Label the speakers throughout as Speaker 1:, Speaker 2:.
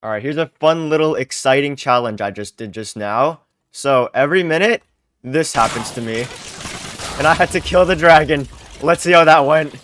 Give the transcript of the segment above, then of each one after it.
Speaker 1: Alright, here's a fun little exciting challenge I just did just now. So, every minute, this happens to me. And I had to kill the dragon. Let's see how that went.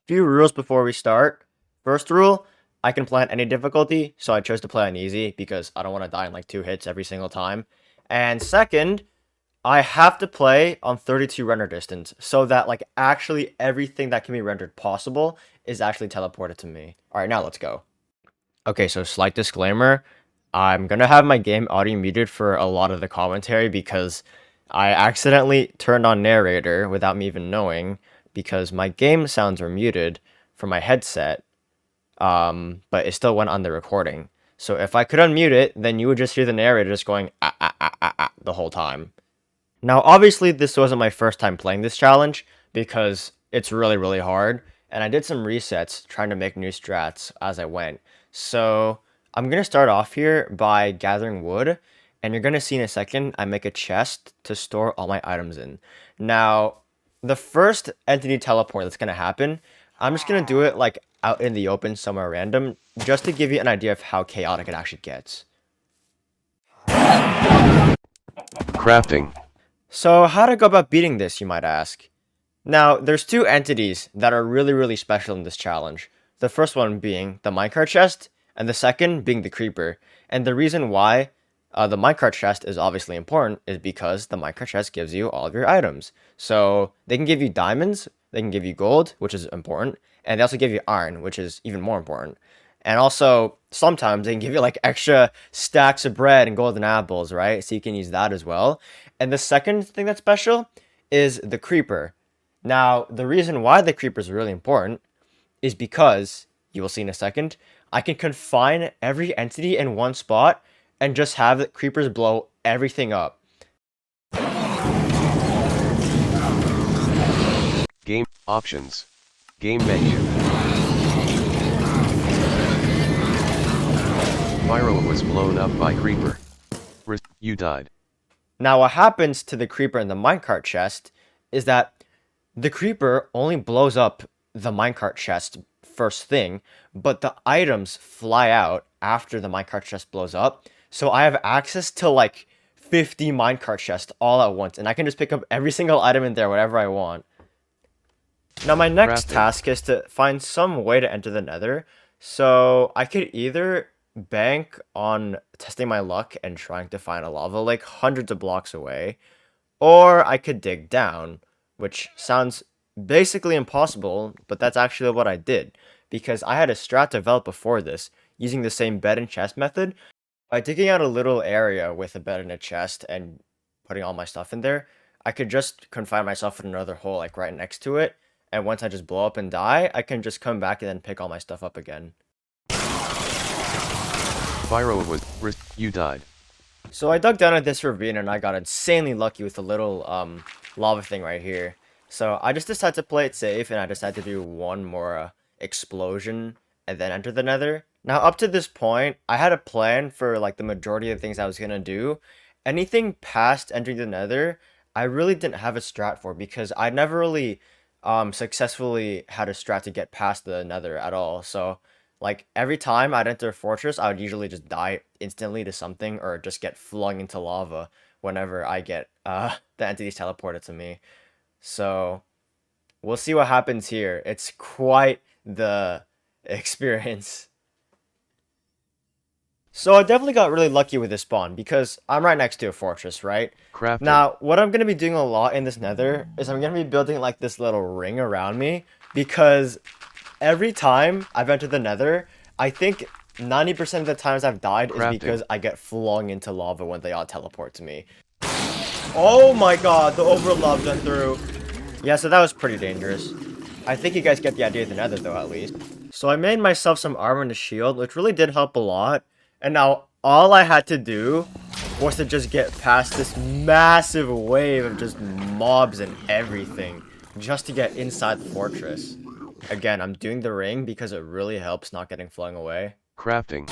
Speaker 1: Few rules before we start. First rule, I can play on any difficulty, so I chose to play on easy because I don't want to die in like 2 hits every single time. And second, I have to play on 32 render distance so that like actually everything that can be rendered possible is actually teleported to me. Alright, now let's go. Okay, so slight disclaimer. I'm gonna have my game audio muted for a lot of the commentary because I accidentally turned on narrator without me even knowing because my game sounds were muted from my headset, but it still went on the recording. So if I could unmute it, then you would just hear the narrator just going the whole time. Now, obviously, this wasn't my first time playing this challenge because it's really hard, and I did some resets trying to make new strats as I went. So I'm going to start off here by gathering wood, and you're going to see in a second I make a chest to store all my items in. Now, the first entity teleport that's going to happen, I'm just going to do it like out in the open somewhere random, just to give you an idea of how chaotic it actually gets.
Speaker 2: Crafting.
Speaker 1: So how to go about beating this, you might ask? Now, there's two entities that are really special in this challenge. The first one being the minecart chest, and the second being the creeper. And the reason why the minecart chest is obviously important is because the minecart chest gives you all of your items. So they can give you diamonds, they can give you gold, which is important, and they also give you iron, which is even more important. And also, sometimes they can give you like extra stacks of bread and golden apples, right? So you can use that as well. And the second thing that's special is the creeper. Now, the reason why the creeper is really important is because, you will see in a second, I can confine every entity in one spot and just have the creepers blow everything up.
Speaker 2: Game options. Game menu. Pyro was blown up by creeper. You died.
Speaker 1: Now, what happens to the creeper in the minecart chest is that the creeper only blows up the minecart chest first thing, but the items fly out after the minecart chest blows up. So I have access to like 50 minecart chests all at once, and I can just pick up every single item in there, whatever I want. Now my next
Speaker 2: Crafting.
Speaker 1: task is to find some way to enter the nether. So I could either bank on testing my luck and trying to find a lava lake hundreds of blocks away, or I could dig down, which sounds basically impossible, but that's actually what I did, because I had a strat developed before this, using the same bed and chest method. By digging out a little area with a bed and a chest and putting all my stuff in there, I could just confine myself in another hole like right next to it, and once I just blow up and die, I can just come back and then pick all my stuff up again.
Speaker 2: Pyro was you died.
Speaker 1: So I dug down at this ravine and I got insanely lucky with the little lava thing right here. So I just decided to play it safe and I decided to do one more explosion and then enter the nether. Now up to this point, I had a plan for like the majority of the things I was gonna do. Anything past entering the nether, I really didn't have a strat for because I never really successfully had a strat to get past the nether at all. So like every time I'd enter a fortress, I would usually just die instantly to something or just get flung into lava whenever I get the entities teleported to me. So we'll see what happens here. It's quite the experience. So I definitely got really lucky with this spawn because I'm right next to a fortress, right?
Speaker 2: Crafting.
Speaker 1: Now, what I'm going to be doing a lot in this nether is I'm going to be building like this little ring around me because every time I've entered the nether, I think 90% of the times I've died is because I get flung into lava when they all teleport to me. Oh my god, the overlove went through. Yeah, so that was pretty dangerous. I think you guys get the idea of the nether though, at least. So I made myself some armor and a shield, which really did help a lot. And now all I had to do was to just get past this massive wave of just mobs and everything just to get inside the fortress. Again, I'm doing the ring because it really helps not getting flung away.
Speaker 2: Crafting.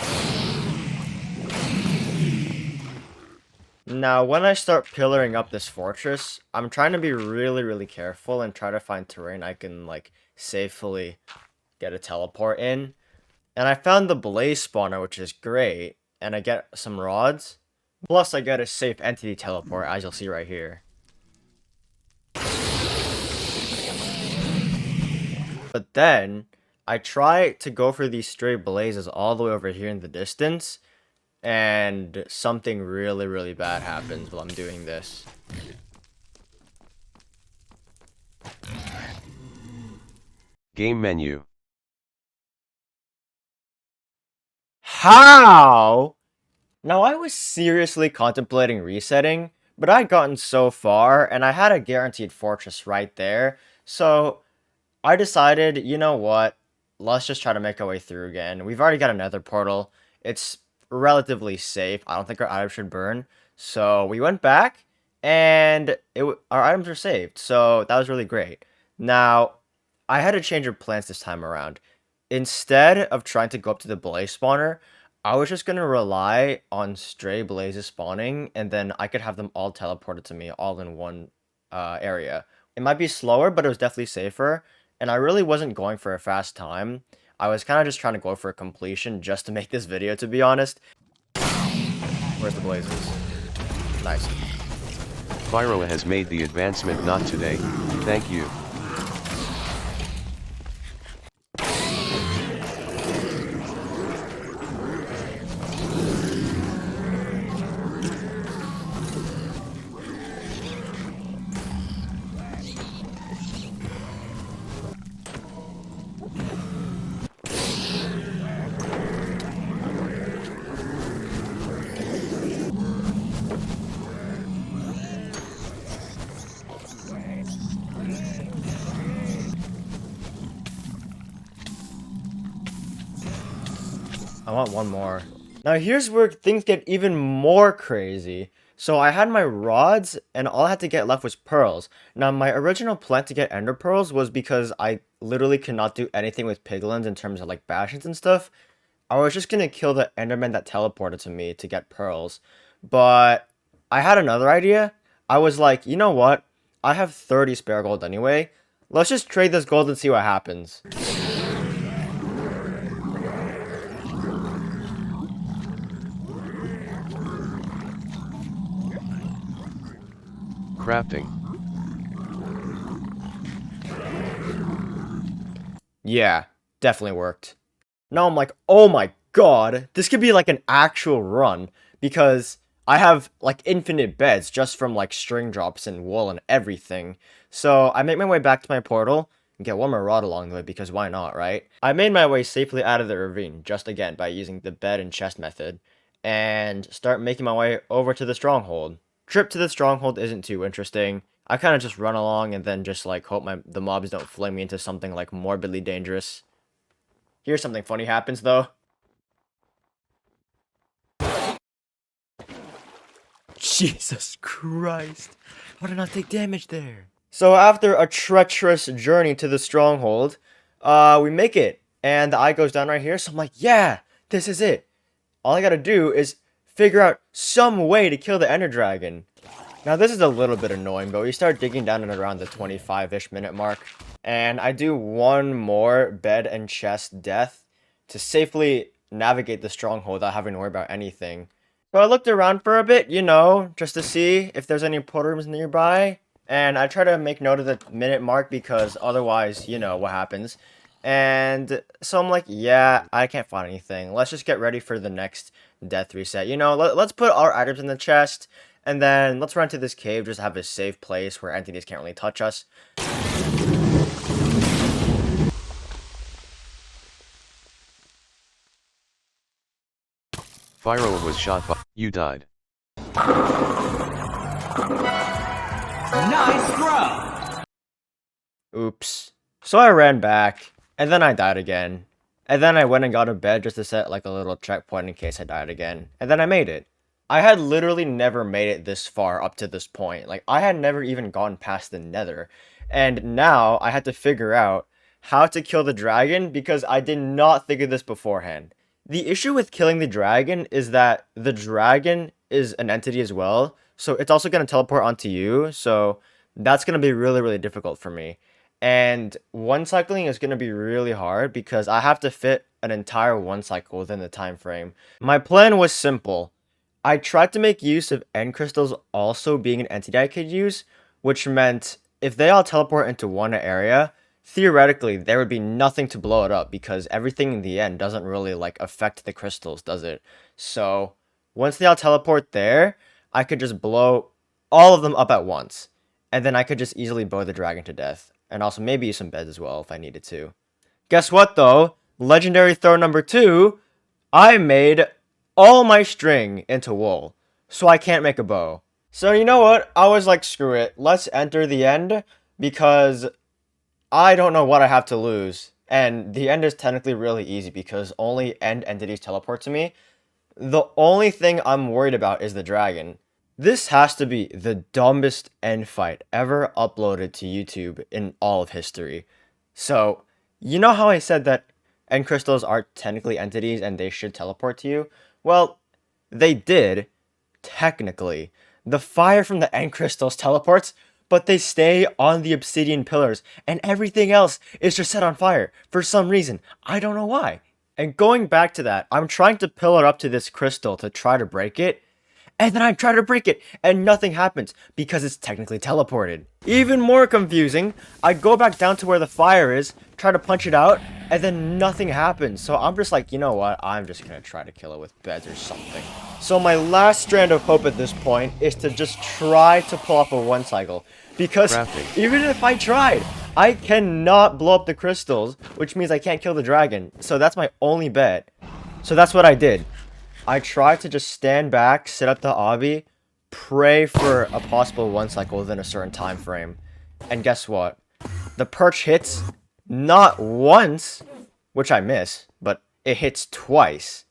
Speaker 1: Now, when I start pillaring up this fortress, I'm trying to be really careful and try to find terrain I can, like, safely get a teleport in. And I found the blaze spawner, which is great. And I get some rods. Plus, I get a safe entity teleport, as you'll see right here. But then, I try to go for these stray blazes all the way over here in the distance. And something really, really bad happens while I'm doing this.
Speaker 2: Game menu.
Speaker 1: How? Now, I was seriously contemplating resetting, but I'd gotten so far, and I had a guaranteed fortress right there, so I decided, you know what, let's just try to make our way through again. We've already got a nether portal. It's relatively safe. I don't think our items should burn, so we went back, and our items are saved, so that was really great. Now, I had a change of plans this time around. Instead of trying to go up to the blaze spawner, I was just gonna rely on stray blazes spawning, and then I could have them all teleported to me all in one area. It might be slower, but it was definitely safer, and I really wasn't going for a fast time. I was kind of just trying to go for a completion just to make this video, to be honest. Where's the blazes? Nice.
Speaker 2: Pyro has made the advancement not today, thank you.
Speaker 1: I want one more. Now here's where things get even more crazy. So I had my rods, and all I had to get left was pearls. Now my original plan to get ender pearls was because I literally cannot do anything with piglins in terms of like bastions and stuff. I was just gonna kill the enderman that teleported to me to get pearls. But I had another idea. I was like, you know what? I have 30 spare gold anyway. Let's just trade this gold and see what happens.
Speaker 2: Crafting.
Speaker 1: Yeah, definitely worked. Now I'm like, oh my god, this could be like an actual run, because I have like infinite beds just from like string drops and wool and everything. So I make my way back to my portal and get one more rod along the way, because why not, right? I made my way safely out of the ravine, just again by using the bed and chest method, and start making my way over to the stronghold. Trip to the stronghold isn't too interesting. I kind of just run along and then just like hope the mobs don't fling me into something like morbidly dangerous. Here's something funny happens though. Jesus Christ. How did I not take damage there? So after a treacherous journey to the stronghold, we make it. And the eye goes down right here. So I'm like, yeah, this is it. All I gotta do is figure out some way to kill the ender dragon. Now this is a little bit annoying, but we start digging down at around the 25-ish minute mark. And I do one more bed and chest death to safely navigate the stronghold without having to worry about anything. So I looked around for a bit, you know, just to see if there's any portal rooms nearby. And I try to make note of the minute mark, because otherwise, you know what happens. And so I'm like, yeah, I can't find anything. Let's just get ready for the next death reset. You know, let's put our items in the chest, and then let's run to this cave, just have a safe place where entities can't really touch us.
Speaker 2: Pyro was shot by. You died.
Speaker 3: Nice throw!
Speaker 1: Oops. So I ran back, and then I died again. And then I went and got a bed just to set like a little checkpoint in case I died again. And then I made it. I had literally never made it this far up to this point. Like, I had never even gone past the nether. And now I had to figure out how to kill the dragon, because I did not think of this beforehand. The issue with killing the dragon is that the dragon is an entity as well. So it's also going to teleport onto you. So that's going to be really, really difficult for me. And one cycling is going to be really hard because I have to fit an entire one cycle within the time frame. My plan was simple. I tried to make use of end crystals also being an entity I could use, which meant if they all teleport into one area, theoretically there would be nothing to blow it up because everything in the end doesn't really like affect the crystals, does it? So once they all teleport there, I could just blow all of them up at once. And then I could just easily bow the dragon to death. And also maybe use some beds as well if I needed to. Guess what though? Legendary throw number 2, I made all my string into wool. So I can't make a bow. So you know what? I was like, screw it. Let's enter the end because I don't know what I have to lose. And the end is technically really easy because only end entities teleport to me. The only thing I'm worried about is the dragon. This has to be the dumbest end fight ever uploaded to YouTube in all of history. So, you know how I said that end crystals are technically entities and they should teleport to you? Well, they did, technically. The fire from the end crystals teleports, but they stay on the obsidian pillars, and everything else is just set on fire for some reason. I don't know why. And going back to that, I'm trying to pillar up to this crystal to try to break it, and then I try to break it, and nothing happens because it's technically teleported. Even more confusing, I go back down to where the fire is, try to punch it out, and then nothing happens. So I'm just like, you know what, I'm just gonna try to kill it with beds or something. So my last strand of hope at this point is to just try to pull off a one cycle. Because
Speaker 2: Crafting.
Speaker 1: even if I tried, I cannot blow up the crystals, which means I can't kill the dragon. So that's my only bet. So that's what I did. I tried to just stand back, sit at the obby, pray for a possible one cycle within a certain time frame. And guess what? The perch hits not once, which I miss, but it hits twice.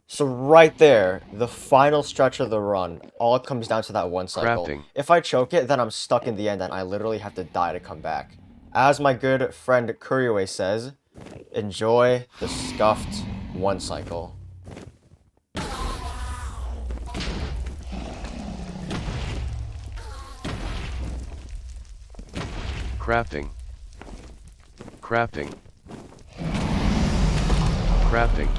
Speaker 1: So right there, the final stretch of the run, all comes down to that one cycle.
Speaker 2: Crafting.
Speaker 1: If I choke it, then I'm stuck in the end and I literally have to die to come back. As my good friend Kuriwe says, enjoy the scuffed one cycle.
Speaker 2: Crafting. Crafting. Crafting.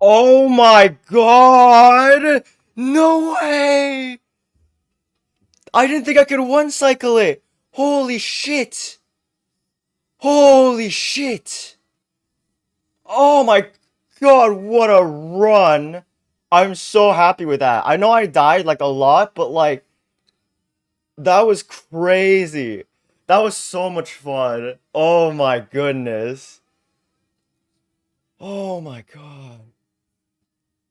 Speaker 1: Oh my god! No way! I didn't think I could one cycle it! Holy shit! Holy shit! Oh my god, what a run! I'm so happy with that. I know I died like a lot, but like, that was crazy. That was so much fun. Oh my goodness. Oh my god.